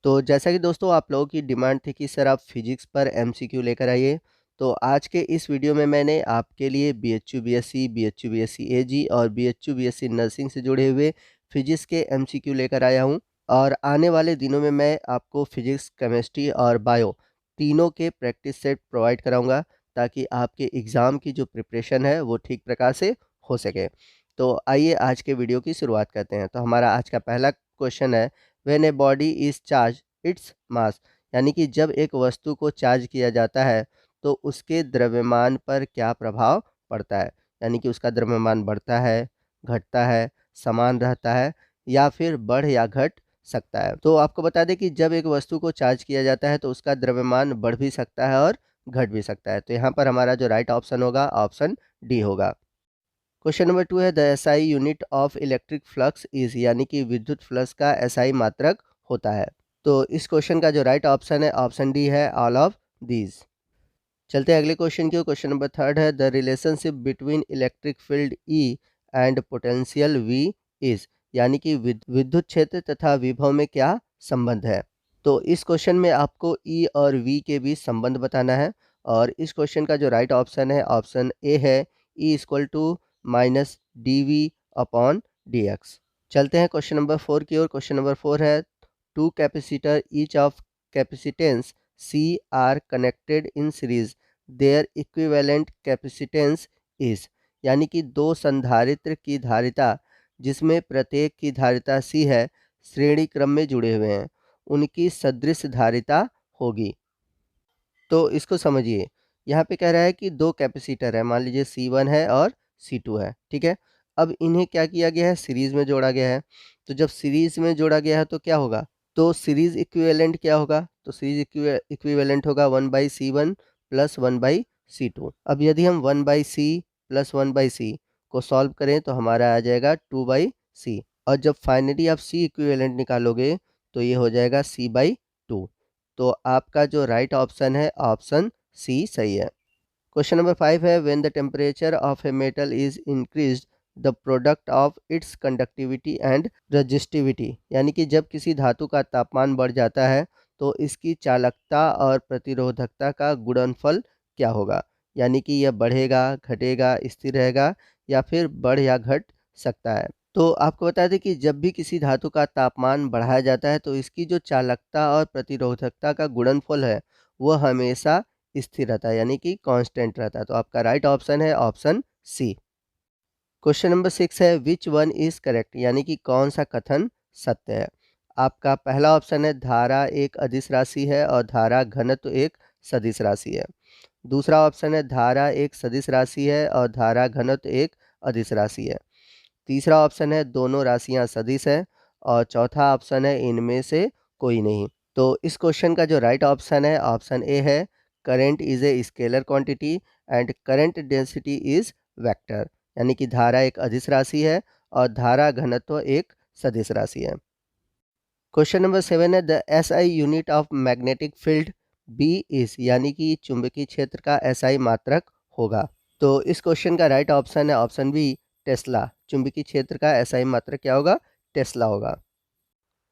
तो जैसा कि दोस्तों आप लोगों की डिमांड थी कि सर आप फिजिक्स पर एमसीक्यू लेकर आइए। तो आज के इस वीडियो में मैंने आपके लिए बीएचयू बीएससी, बीएचयू बीएससी एजी और बीएचयू बीएससी नर्सिंग से जुड़े हुए फिजिक्स के एमसीक्यू लेकर आया हूं। और आने वाले दिनों में मैं आपको फिजिक्स, केमिस्ट्री और बायो तीनों के प्रैक्टिस सेट प्रोवाइड कराऊंगा, ताकि आपके एग्ज़ाम की जो प्रिपरेशन है वो ठीक प्रकार से हो सके। तो आइए आज के वीडियो की शुरुआत करते हैं। तो हमारा आज का पहला क्वेश्चन है, when a body is charge its mass, यानी कि जब एक वस्तु को चार्ज किया जाता है तो उसके द्रव्यमान पर क्या प्रभाव पड़ता है। यानी कि उसका द्रव्यमान बढ़ता है, घटता है, समान रहता है या फिर बढ़ या घट सकता है। तो आपको बता दें कि जब एक वस्तु को चार्ज किया जाता है तो उसका द्रव्यमान बढ़ भी सकता है और घट भी सकता है। तो यहाँ पर हमारा जो राइट ऑप्शन होगा, ऑप्शन डी होगा। क्वेश्चन नंबर 2 है, the SI unit of electric flux is, यानी कि विद्युत फ्लक्स का एसआई मात्रक होता है। तो इस क्वेश्चन का जो राइट ऑप्शन है, ऑप्शन डी है, ऑल ऑफ दीज। चलते हैं अगले क्वेश्चन की। क्वेश्चन नंबर 3 है, the relationship between electric field E and potential V is, यानी कि विद्युत क्षेत्र तथा विभव में क्या संबंध है। तो इस क्वेश्चन में आपको ई और वी के बीच संबंध बताना है। और इस क्वेश्चन का जो राइट ऑप्शन है, ऑप्शन ए है, E equal to minus D V upon D X. चलते हैं क्वेश्चन नंबर 4 की ओर। क्वेश्चन नंबर 4 है, two capacitor each of capacitance C are connected in series, their equivalent capacitance is, यानी कि दो संधारित्र की धारिता जिसमें प्रत्येक की धारिता C है, श्रेणी क्रम में जुड़े हुए हैं, उनकी सदृश धारिता होगी। तो इसको समझिए, यहाँ पे कह रहा है कि दो कैपेसिटर है, मान लीजिए C1 है और C2 है, ठीक है। अब इन्हें क्या किया गया है, सीरीज में जोड़ा गया है। तो जब सीरीज में जोड़ा गया है तो क्या होगा, तो सीरीज इक्विवेलेंट क्या होगा, तो सीरीज इक्विवेलेंट होगा 1/C1 प्लस 1/C2। अब यदि हम 1/C प्लस 1/C को सॉल्व करें तो हमारा आ जाएगा 2/C। और जब फाइनली आप C इक्विवेलेंट निकालोगे तो ये हो जाएगा C/2। तो आपका जो राइट ऑप्शन है, ऑप्शन सी सही है। क्वेश्चन नंबर 5 है, when the temperature of a metal is increased the product of its conductivity and resistivity, यानी कि जब किसी धातु का तापमान बढ़ जाता है तो इसकी चालकता और प्रतिरोधकता का गुणनफल क्या होगा। यानी कि यह बढ़ेगा, घटेगा, स्थिर रहेगा या फिर बढ़ या घट सकता है। तो आपको बता दें कि जब भी किसी धातु का तापमान बढ़ाया जाता है तो इसकी जो चालकता और प्रतिरोधकता का गुणनफल है वह हमेशा स्थिर रहता है, यानी कि कांस्टेंट रहता है। तो आपका राइट ऑप्शन है, ऑप्शन सी। क्वेश्चन नंबर 6 है, विच वन इज करेक्ट, यानी कि कौन सा कथन सत्य है। आपका पहला ऑप्शन है, धारा एक अदिश राशि है और धारा घनत्व एक सदिश राशि है। दूसरा ऑप्शन है, धारा एक सदिश राशि है और धारा घनत्व एक अदिश राशि है। तीसरा ऑप्शन है, दोनों राशियां सदिश हैं। और चौथा ऑप्शन है, इनमें से कोई नहीं। तो इस क्वेश्चन का जो राइट ऑप्शन है, ऑप्शन ए है, current is a scalar quantity and current density is vector, यानी कि धारा एक अदिश राशि है और धारा घनत्व एक सदिश राशि है। क्वेश्चन नंबर 7 है, the SI unit of magnetic field B is, यानी कि चुंबकीय क्षेत्र का एसआई मात्रक होगा। तो इस क्वेश्चन का राइट ऑप्शन है, ऑप्शन बी, टेस्ला। चुंबकीय क्षेत्र का एसआई मात्रक क्या होगा, टेस्ला होगा।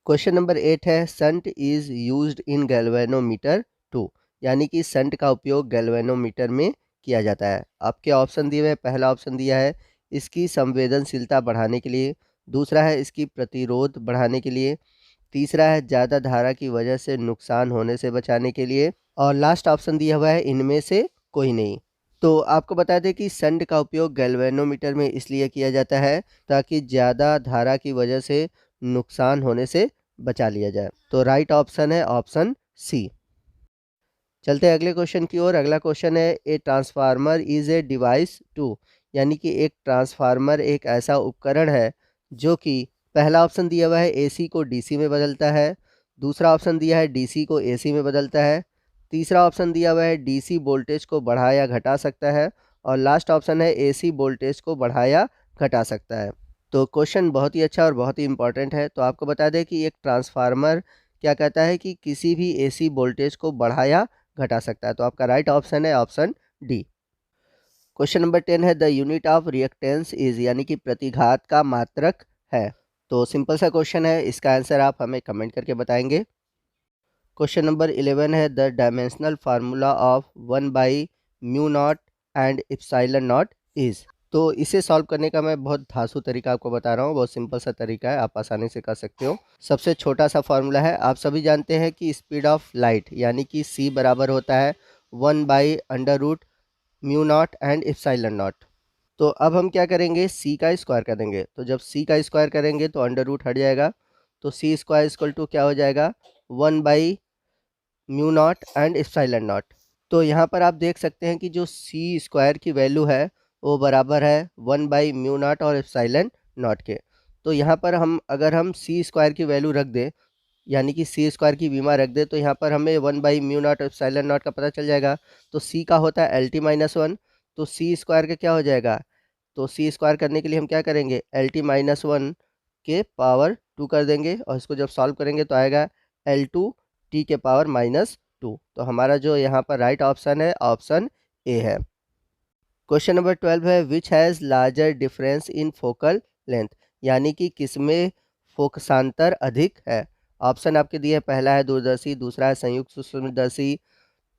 क्वेश्चन नंबर 8 है, shunt is used in galvanometer 2, यानी कि संट का उपयोग गैल्वेनोमीटर में किया जाता है। आपके ऑप्शन दिए हुए हैं। पहला ऑप्शन दिया है इसकी संवेदनशीलता बढ़ाने के लिए, दूसरा है इसकी प्रतिरोध बढ़ाने के लिए, तीसरा है ज़्यादा धारा की वजह से नुकसान होने से बचाने के लिए, और लास्ट ऑप्शन दिया हुआ है इनमें से कोई नहीं। तो आपको बता दें कि संट का उपयोग गैल्वेनोमीटर में इसलिए किया जाता है ताकि ज़्यादा धारा की वजह से नुकसान होने से बचा लिया जाए। तो राइट ऑप्शन है, ऑप्शन सी। चलते हैं अगले क्वेश्चन की ओर। अगला क्वेश्चन है, a transformer is a device to, यानी कि एक ट्रांसफार्मर एक ऐसा उपकरण है जो कि, पहला ऑप्शन दिया हुआ है एसी को डीसी में बदलता है, दूसरा ऑप्शन दिया है डीसी को एसी में बदलता है, तीसरा ऑप्शन दिया हुआ है डीसी वोल्टेज को बढ़ा या घटा सकता है, और लास्ट ऑप्शन है एसी वोल्टेज को बढ़ा या घटा सकता है। तो क्वेश्चन बहुत ही अच्छा और बहुत ही इंपॉर्टेंट है। तो आपको बता दें कि एक ट्रांसफार्मर क्या कहता है कि किसी भी एसी वोल्टेज को बढ़ाया घटा सकता है। तो आपका राइट ऑप्शन है, ऑप्शन डी। क्वेश्चन नंबर 10 है, the unit of reactance is, यानी कि प्रतिघात का मात्रक है। तो सिंपल सा क्वेश्चन है, इसका आंसर आप हमें कमेंट करके बताएंगे। क्वेश्चन नंबर 11 है the dimensional formula of 1/μ0 and epsilon naught is. तो इसे सॉल्व करने का मैं बहुत धांसू तरीका आपको बता रहा हूँ, बहुत सिंपल सा तरीका है, आप आसानी से कर सकते हो। सबसे छोटा सा फार्मूला है, आप सभी जानते हैं कि स्पीड ऑफ लाइट यानी कि c बराबर होता है 1/√μ0 एंड एप्सिलॉन नॉट। तो अब हम क्या करेंगे, c का स्क्वायर कर देंगे। तो जब c का स्क्वायर करेंगे तो अंडर रूट हट जाएगा, तो c स्क्वायर इक्वल टू क्या हो जाएगा 1/μ0 एंड एप्सिलॉन नॉट। तो यहाँ पर आप देख सकते हैं कि जो c स्क्वायर की वैल्यू है वो बराबर है 1/μ0 और एप्सिलॉन नॉट के। तो यहाँ पर अगर हम c स्क्वायर की वैल्यू रख दें, यानी कि c स्क्वायर की बीमा रख दे, तो यहाँ पर हमें 1/μ0 एप्सिलॉन नॉट का पता चल जाएगा। तो c का होता है LT-1, तो c स्क्वायर का क्या हो जाएगा, तो c स्क्वायर करने के लिए हम क्या करेंगे LT-1 के पावर 2 कर देंगे, और इसको जब सॉल्व करेंगे तो आएगा L2 t के पावर -2। तो हमारा जो यहाँ पर राइट ऑप्शन है ऑप्शन ए है। क्वेश्चन नंबर 12 है which has larger difference in focal length, यानी कि किसमें फोकसांतर अधिक है। ऑप्शन आपके दिए, पहला है दूरदर्शी, दूसरा है संयुक्त सूक्ष्मदर्शी,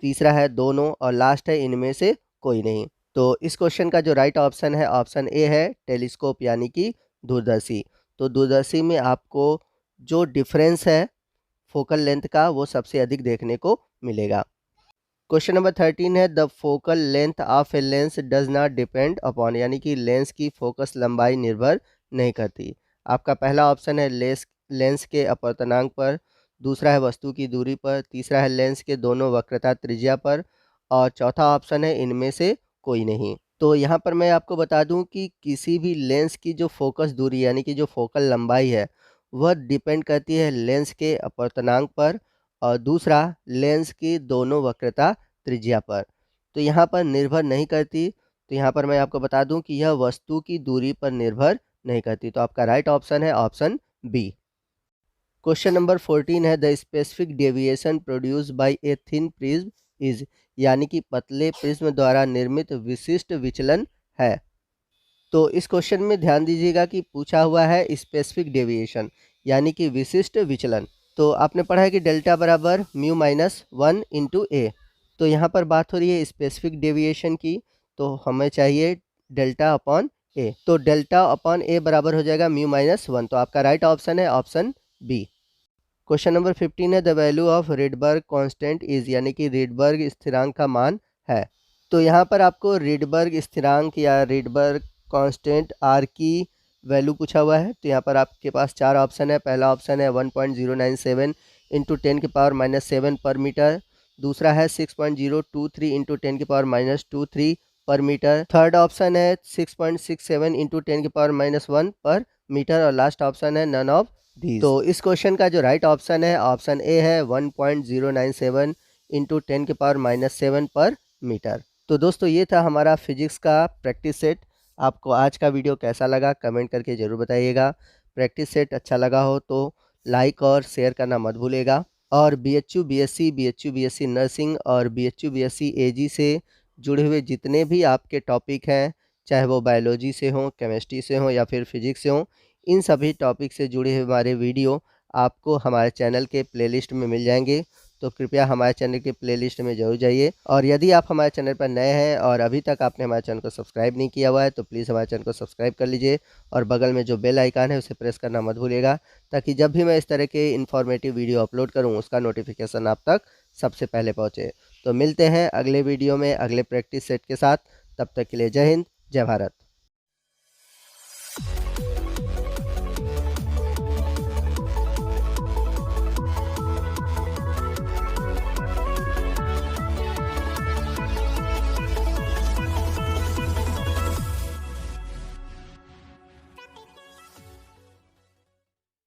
तीसरा है दोनों, और लास्ट है इनमें से कोई नहीं। तो इस क्वेश्चन का जो राइट ऑप्शन है ऑप्शन ए है टेलीस्कोप, यानी कि दूरदर्शी। तो दूरदर्शी में आपको जो डिफरेंस है फोकल लेंथ का वो सबसे अधिक देखने को मिलेगा। क्वेश्चन नंबर 13 है the focal length of a lens does not depend upon, यानी कि लेंस की फोकस लंबाई निर्भर नहीं करती। आपका पहला ऑप्शन है लेंस के अपवर्तनांक पर, दूसरा है वस्तु की दूरी पर, तीसरा है लेंस के दोनों वक्रता त्रिज्या पर, और चौथा ऑप्शन है इनमें से कोई नहीं। तो यहाँ पर मैं आपको बता दूं कि किसी भी लेंस की जो फोकस दूरी यानी कि जो फोकल लंबाई है वह डिपेंड करती है लेंस के अपवर्तनांक पर, और दूसरा लेंस की दोनों वक्रता त्रिज्या पर। तो यहाँ पर निर्भर नहीं करती, तो यहाँ पर मैं आपको बता दूं कि यह वस्तु की दूरी पर निर्भर नहीं करती। तो आपका राइट ऑप्शन है ऑप्शन बी। क्वेश्चन नंबर 14 है the specific deviation produce by a thin prism is, यानी कि पतले प्रिज्म द्वारा निर्मित विशिष्ट विचलन है। तो इस क्वेश्चन में ध्यान दीजिएगा कि पूछा हुआ है स्पेसिफिक डेविएशन यानी कि विशिष्ट विचलन। तो आपने पढ़ा है कि डेल्टा बराबर μ-1 इंटू ए। तो यहाँ पर बात हो रही है स्पेसिफिक डेविएशन की, तो हमें चाहिए डेल्टा अपॉन ए। तो डेल्टा अपॉन ए बराबर हो जाएगा μ-1। तो आपका राइट ऑप्शन है ऑप्शन बी। क्वेश्चन नंबर 15 है the value of Rydberg constant is, यानी कि रिडबर्ग स्थिरांक का मान है। तो यहाँ पर आपको रिडबर्ग स्थिरांक या रिडबर्ग कांस्टेंट आर की वैल्यू पूछा हुआ है। तो यहाँ पर आपके पास चार ऑप्शन है। पहला ऑप्शन है 1.097 इंटू 10⁻⁷ पर मीटर, दूसरा है 6.023 इंटू 10⁻⁻23 पर मीटर, थर्ड ऑप्शन है 6.67 इंटू 10⁻⁻1 पर मीटर, और लास्ट ऑप्शन है नन ऑफ दीज। तो इस क्वेश्चन का जो राइट ऑप्शन है ऑप्शन ए है 1.097 इंटू 10⁻⁷ पर मीटर। तो दोस्तों ये था हमारा फिजिक्स का प्रैक्टिस सेट। आपको आज का वीडियो कैसा लगा कमेंट करके ज़रूर बताइएगा। प्रैक्टिस सेट अच्छा लगा हो तो लाइक और शेयर करना मत भूलिएगा। और BHU BSc, BHU BSc nursing और BHU BSc AG से जुड़े हुए जितने भी आपके टॉपिक हैं, चाहे वो बायोलॉजी से हों, केमिस्ट्री से हों या फिर फिजिक्स से हों, इन सभी टॉपिक से जुड़े हुए हमारे वीडियो आपको हमारे चैनल के प्लेलिस्ट में मिल जाएंगे। तो कृपया हमारे चैनल के प्लेलिस्ट में जरूर जाइए। और यदि आप हमारे चैनल पर नए हैं और अभी तक आपने हमारे चैनल को सब्सक्राइब नहीं किया हुआ है तो प्लीज़ हमारे चैनल को सब्सक्राइब कर लीजिए, और बगल में जो बेल आइकन है उसे प्रेस करना मत भूलिएगा, ताकि जब भी मैं इस तरह के इन्फॉर्मेटिव वीडियो अपलोड करूँ उसका नोटिफिकेशन आप तक सबसे पहले पहुँचे। तो मिलते हैं अगले वीडियो में अगले प्रैक्टिस सेट के साथ। तब तक के लिए जय हिंद, जय भारत।